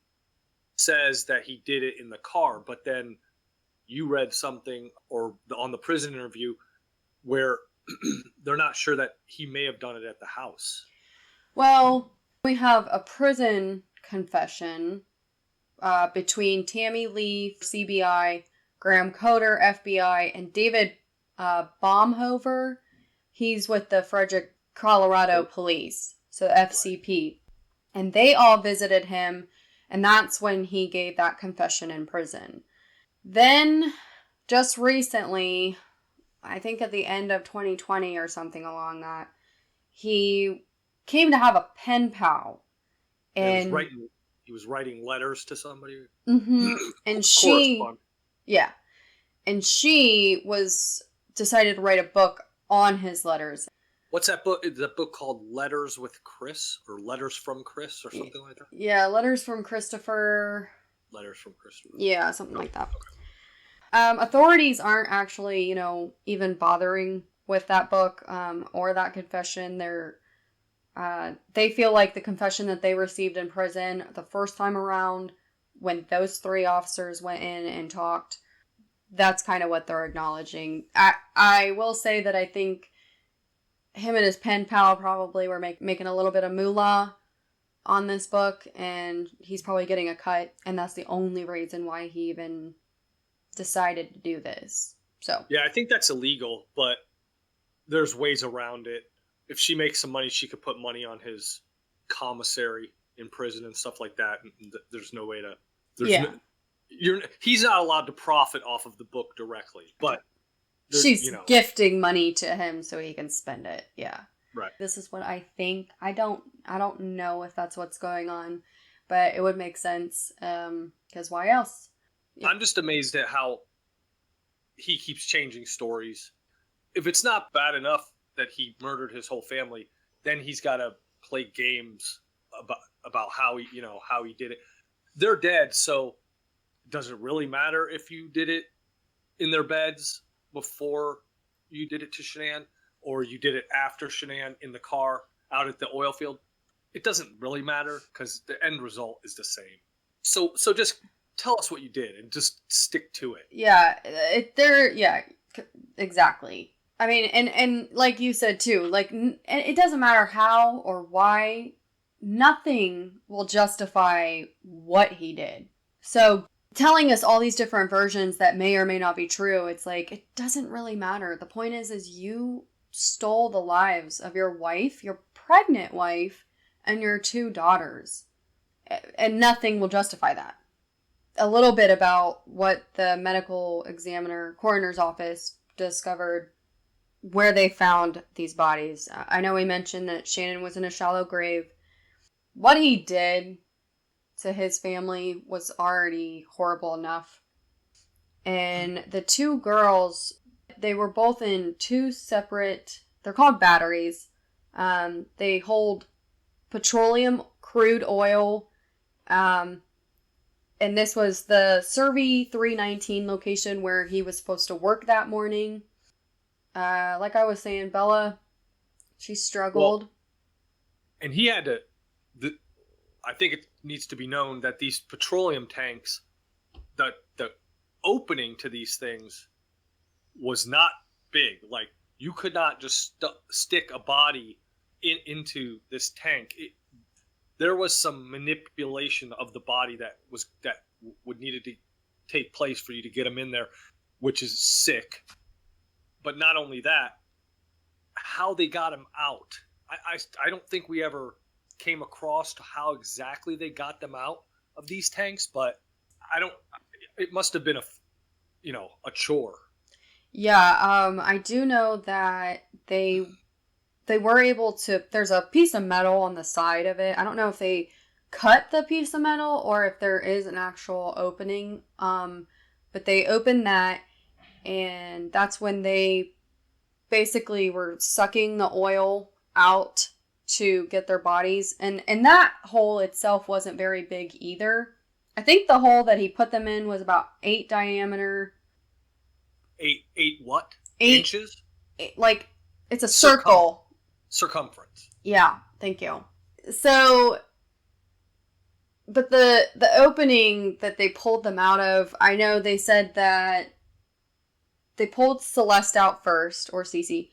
says that he did it in the car, but then you read something on the prison interview where they're not sure that he may have done it at the house. Well, we have a prison confession between Tammy Lee, CBI, Graham Coder, FBI, and David Baumhover. He's with the Frederick, Colorado police, so FCP. And they all visited him, and that's when he gave that confession in prison. Then, just recently, I think at the end of 2020 or something along that, he came to have a pen pal. And he was writing letters to somebody. Mm-hmm. And she was decided to write a book on his letters. What's that book? Is that book called Letters with Chris or Letters from Chris or something like that? Yeah, Letters from Christopher. Letters from Christopher. Yeah, something like that. Authorities aren't actually, even bothering with that book or that confession. They feel like the confession that they received in prison the first time around, when those 3 officers went in and talked, that's kind of what they're acknowledging. I will say that I think him and his pen pal probably were making a little bit of moolah on this book, and he's probably getting a cut, and that's the only reason why he even decided to do this. So yeah, I think that's illegal, but there's ways around it. If she makes some money, she could put money on his commissary in prison and stuff like that. And there's no way to. He's not allowed to profit off of the book directly, but she's gifting money to him so he can spend it. Yeah. Right. This is what I think. I don't know if that's what's going on, but it would make sense. Because why else? Yeah. I'm just amazed at how he keeps changing stories. If it's not bad enough that he murdered his whole family, then he's got to play games about how he did it. They're dead, so does it really matter if you did it in their beds before you did it to Shanann, or you did it after Shanann in the car out at the oil field? It doesn't really matter because the end result is the same. So just tell us what you did and just stick to it. Yeah, exactly. I mean, and like you said too, like it doesn't matter how or why, nothing will justify what he did. So telling us all these different versions that may or may not be true, it's like, it doesn't really matter. The point is you stole the lives of your wife, your pregnant wife, and your 2 daughters. And nothing will justify that. A little bit about what the medical examiner, coroner's office discovered where they found these bodies. I know we mentioned that Shanann was in a shallow grave. What he did to his family was already horrible enough. And the 2 girls, they were both in 2 separate, they're called batteries. They hold petroleum, crude oil, and this was the CERVI 319 location where he was supposed to work that morning. Like I was saying, Bella, she struggled. Well, and he had to... I think it needs to be known that these petroleum tanks, the opening to these things was not big. Like, you could not just stick a body into this tank. There was some manipulation of the body that would needed to take place for you to get them in there, which is sick. But not only that, how they got him out. I don't think we ever came across to how exactly they got them out of these tanks, but it must have been a chore. Yeah, I do know that they were able to, there's a piece of metal on the side of it. I don't know if they cut the piece of metal or if there is an actual opening, but they opened that, and that's when they basically were sucking the oil out to get their bodies. And that hole itself wasn't very big either. I think the hole that he put them in was about 8 diameter. 8 what? 8 inches? Like, it's a circle. Circumference. Yeah, thank you. So, but the opening that they pulled them out of, I know they said that they pulled Celeste out first, or Cece.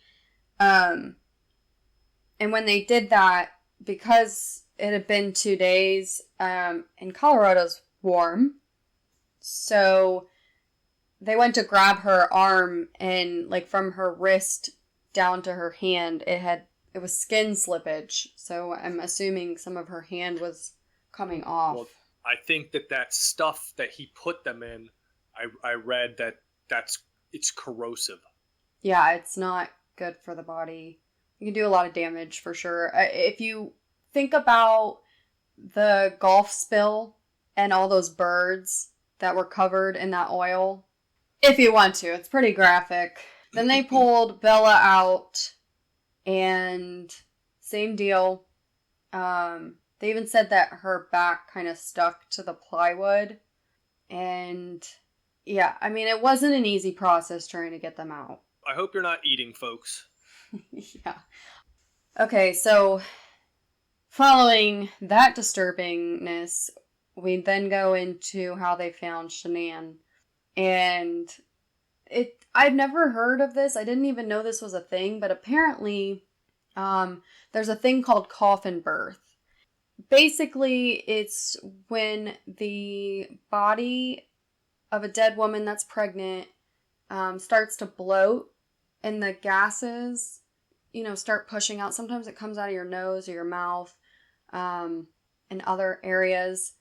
And when they did that, because it had been 2 days, and Colorado's warm, so they went to grab her arm, and like from her wrist down to her hand, it was skin slippage. So I'm assuming some of her hand was coming off. Well, I think that stuff that he put them in, I read it's corrosive. Yeah, it's not good for the body. You can do a lot of damage for sure. If you think about the Gulf spill and all those birds that were covered in that oil, if you want to, it's pretty graphic. Then they pulled Bella out, and same deal. They even said that her back kind of stuck to the plywood. And yeah, I mean, it wasn't an easy process trying to get them out. I hope you're not eating, folks. Yeah. Okay, so following that disturbingness, we then go into how they found Shanann. And I've never heard of this. I didn't even know this was a thing, but apparently there's a thing called coffin birth. Basically, it's when the body of a dead woman that's pregnant starts to bloat and the gases, start pushing out. Sometimes it comes out of your nose or your mouth and other areas.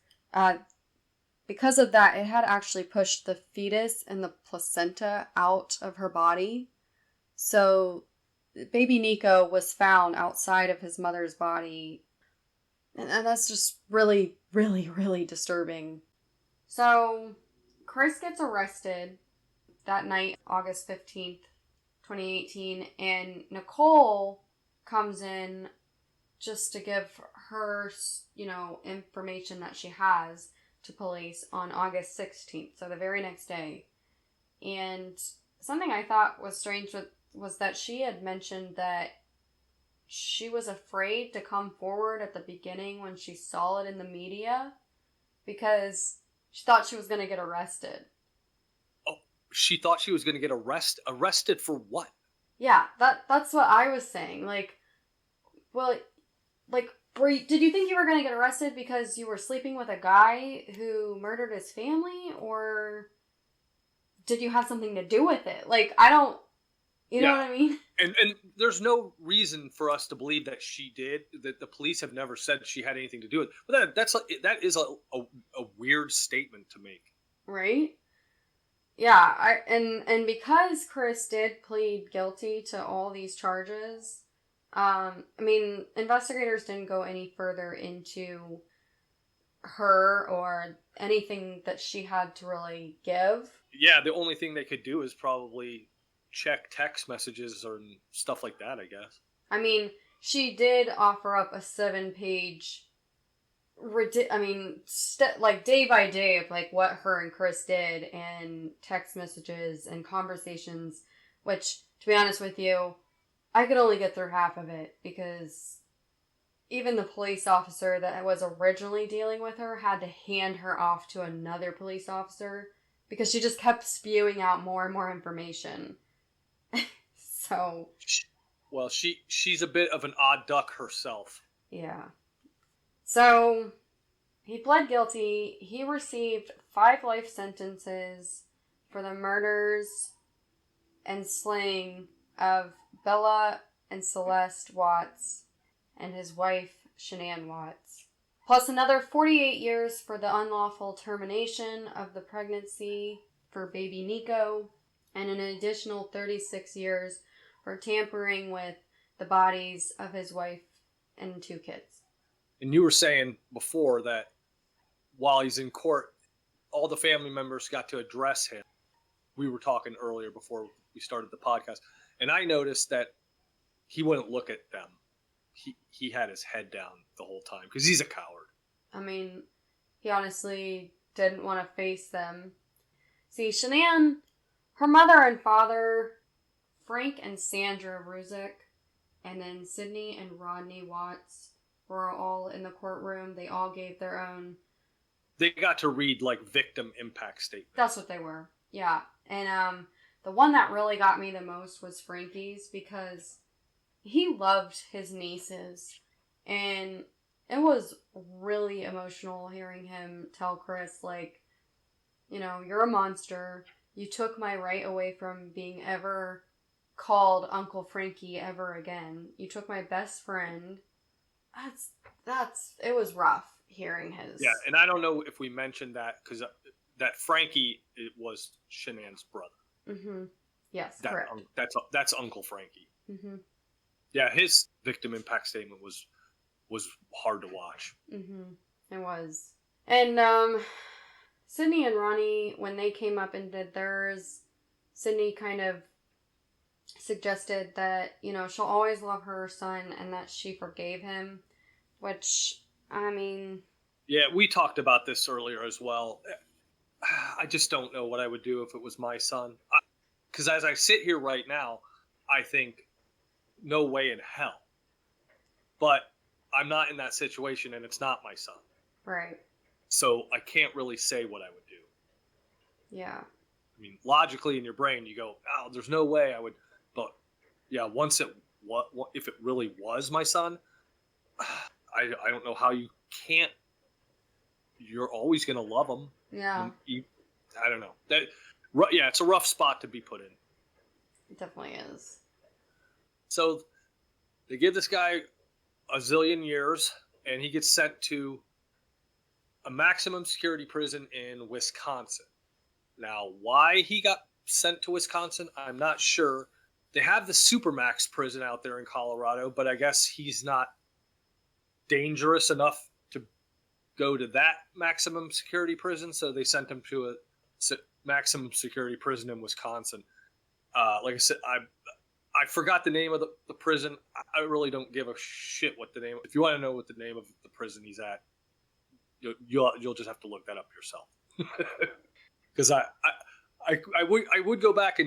Because of that, it had actually pushed the fetus and the placenta out of her body. So baby Nico was found outside of his mother's body. And that's just really, really, really disturbing. So Chris gets arrested that night, August 15th, 2018. And Nicole comes in just to give her, information that she has to police on August 16th, so the very next day. And something I thought was strange was that she had mentioned that she was afraid to come forward at the beginning when she saw it in the media because she thought she was going to get arrested. Oh, she thought she was going to get arrested for what? Yeah, that's what I was saying. Did you think you were going to get arrested because you were sleeping with a guy who murdered his family, or did you have something to do with it? I don't, know what I mean? And there's no reason for us to believe that she did. That the police have never said she had anything to do with it. But that is a weird statement to make, right? Yeah, and because Chris did plead guilty to all these charges, investigators didn't go any further into her or anything that she had to really give. Yeah, the only thing they could do is probably check text messages or stuff like that, I guess. She did offer up a 7-page, day by day of what her and Chris did, and text messages and conversations, which, to be honest with you, I could only get through half of it because even the police officer that was originally dealing with her had to hand her off to another police officer because she just kept spewing out more and more information. So, well, she's a bit of an odd duck herself. Yeah. So, he pled guilty. He received 5 life sentences for the murders and slaying of Bella and Celeste Watts and his wife, Shanann Watts. Plus another 48 years for the unlawful termination of the pregnancy for baby Nico, and an additional 36 years for tampering with the bodies of his wife and 2 kids. And you were saying before that while he's in court, all the family members got to address him. We were talking earlier before we started the podcast, and I noticed that he wouldn't look at them. He had his head down the whole time because he's a coward. He honestly didn't want to face them. See, Shanann, her mother and father, Frank and Sandra Ruzick, and then Sydney and Rodney Watts were all in the courtroom. They all gave their own. They got to read victim impact statements. That's what they were. Yeah. And the one that really got me the most was Frankie's because he loved his nieces. And it was really emotional hearing him tell Chris, you're a monster. You took my right away from being ever called Uncle Frankie ever again. You took my best friend. It was rough hearing his. Yeah, and I don't know if we mentioned that because that Frankie was Shanann's brother. Mm-hmm. Yes, correct. That's Uncle Frankie. Mm-hmm. Yeah, his victim impact statement was hard to watch. Mm-hmm. It was. And Sydney and Ronnie, when they came up and did theirs, Sydney kind of suggested that, she'll always love her son and that she forgave him, which, I mean... Yeah, we talked about this earlier as well. I just don't know what I would do if it was my son. Because as I sit here right now, I think, no way in hell. But I'm not in that situation, and it's not my son. Right. So I can't really say what I would do. Yeah. I mean, logically in your brain, you go, "Oh, there's no way I would." But yeah, if it really was my son, I don't know how you can't. You're always gonna love him. Yeah. I don't know. Yeah, it's a rough spot to be put in. It definitely is. So they give this guy a zillion years, and he gets sent to a maximum security prison in Wisconsin. Now, why he got sent to Wisconsin, I'm not sure. They have the Supermax prison out there in Colorado, but I guess he's not dangerous enough to go to that maximum security prison, so they sent him to a maximum security prison in Wisconsin. Like I said, I forgot the name of the prison. I really don't give a shit what the name. If you want to know what the name of the prison he's at, you'll just have to look that up yourself. Because I would go back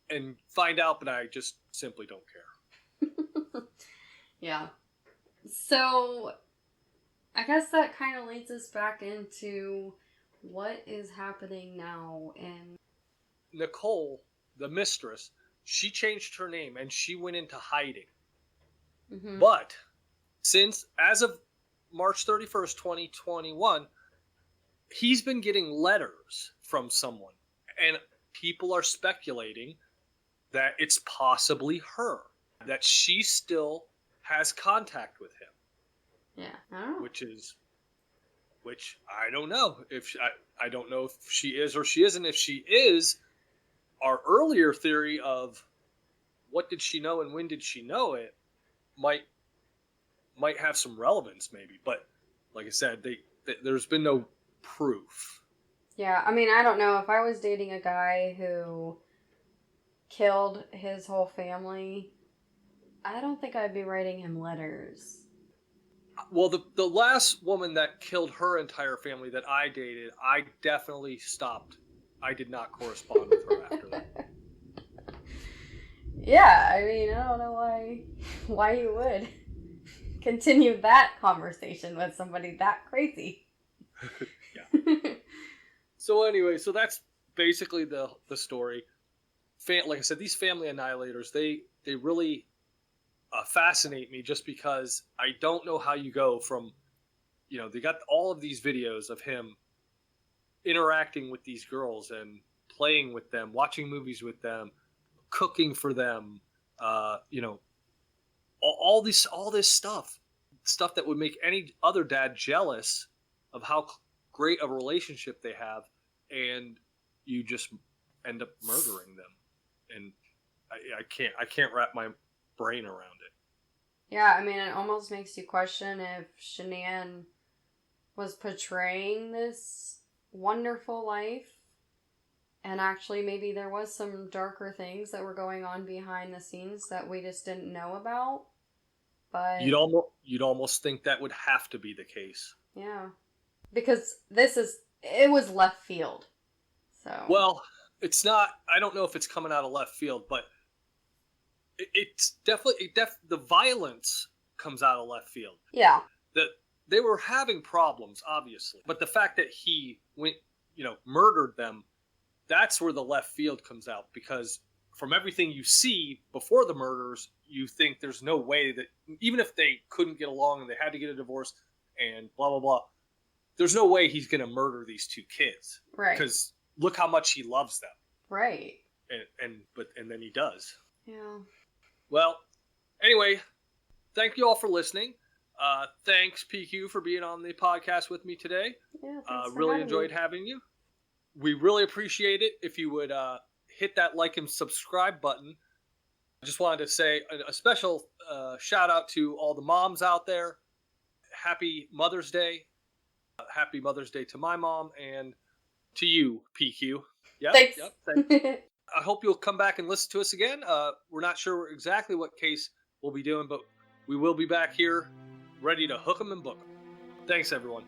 and find out, but I just simply don't care. Yeah. So I guess that kind of leads us back into what is happening now. And Nicole, the mistress, she changed her name and she went into hiding. Mm-hmm. But as of March 31st, 2021, he's been getting letters from someone. And people are speculating that it's possibly her. That she still has contact with him. Yeah, I don't know. Which I don't know. I don't know if she is or she isn't. If she is, our earlier theory of what did she know and when did she know it might have some relevance maybe. But like I said, there's been no proof. Yeah, I mean, I don't know. If I was dating a guy who killed his whole family, I don't think I'd be writing him letters. Well, the last woman that killed her entire family that I dated, I definitely stopped. I did not correspond with her after that. Yeah, I mean, I don't know why you would continue that conversation with somebody that crazy. Yeah. So anyway, so that's basically the story. Like I said, these family annihilators, they really fascinate me just because I don't know how you go from, they got all of these videos of him interacting with these girls and playing with them, watching movies with them, cooking for them, all this stuff that would make any other dad jealous of how great of a relationship they have, and you just end up murdering them. And I can't wrap my brain around it. Yeah, I mean, it almost makes you question if Shanann was portraying this wonderful life, and actually maybe there was some darker things that were going on behind the scenes that we just didn't know about. But you'd almost think that would have to be the case. Yeah, because it was left field. So well, it's not. I don't know if it's coming out of left field, but it's definitely the violence comes out of left field. Yeah, that they were having problems, obviously, but the fact that he went, murdered them, that's where the left field comes out. Because from everything you see before the murders, you think there's no way that even if they couldn't get along and they had to get a divorce and blah blah blah, there's no way he's going to murder these two kids, right? Because look how much he loves them, right? And then he does. Yeah. Well, anyway, thank you all for listening. Thanks, PQ, for being on the podcast with me today. Yeah, thanks for really enjoyed having you. We really appreciate it if you would hit that like and subscribe button. I just wanted to say a special shout out to all the moms out there. Happy Mother's Day. Happy Mother's Day to my mom and to you, PQ. Yep, Thanks. Yep, thanks. I hope you'll come back and listen to us again. We're not sure exactly what case we'll be doing, but we will be back here ready to hook 'em and book 'em. Thanks, everyone.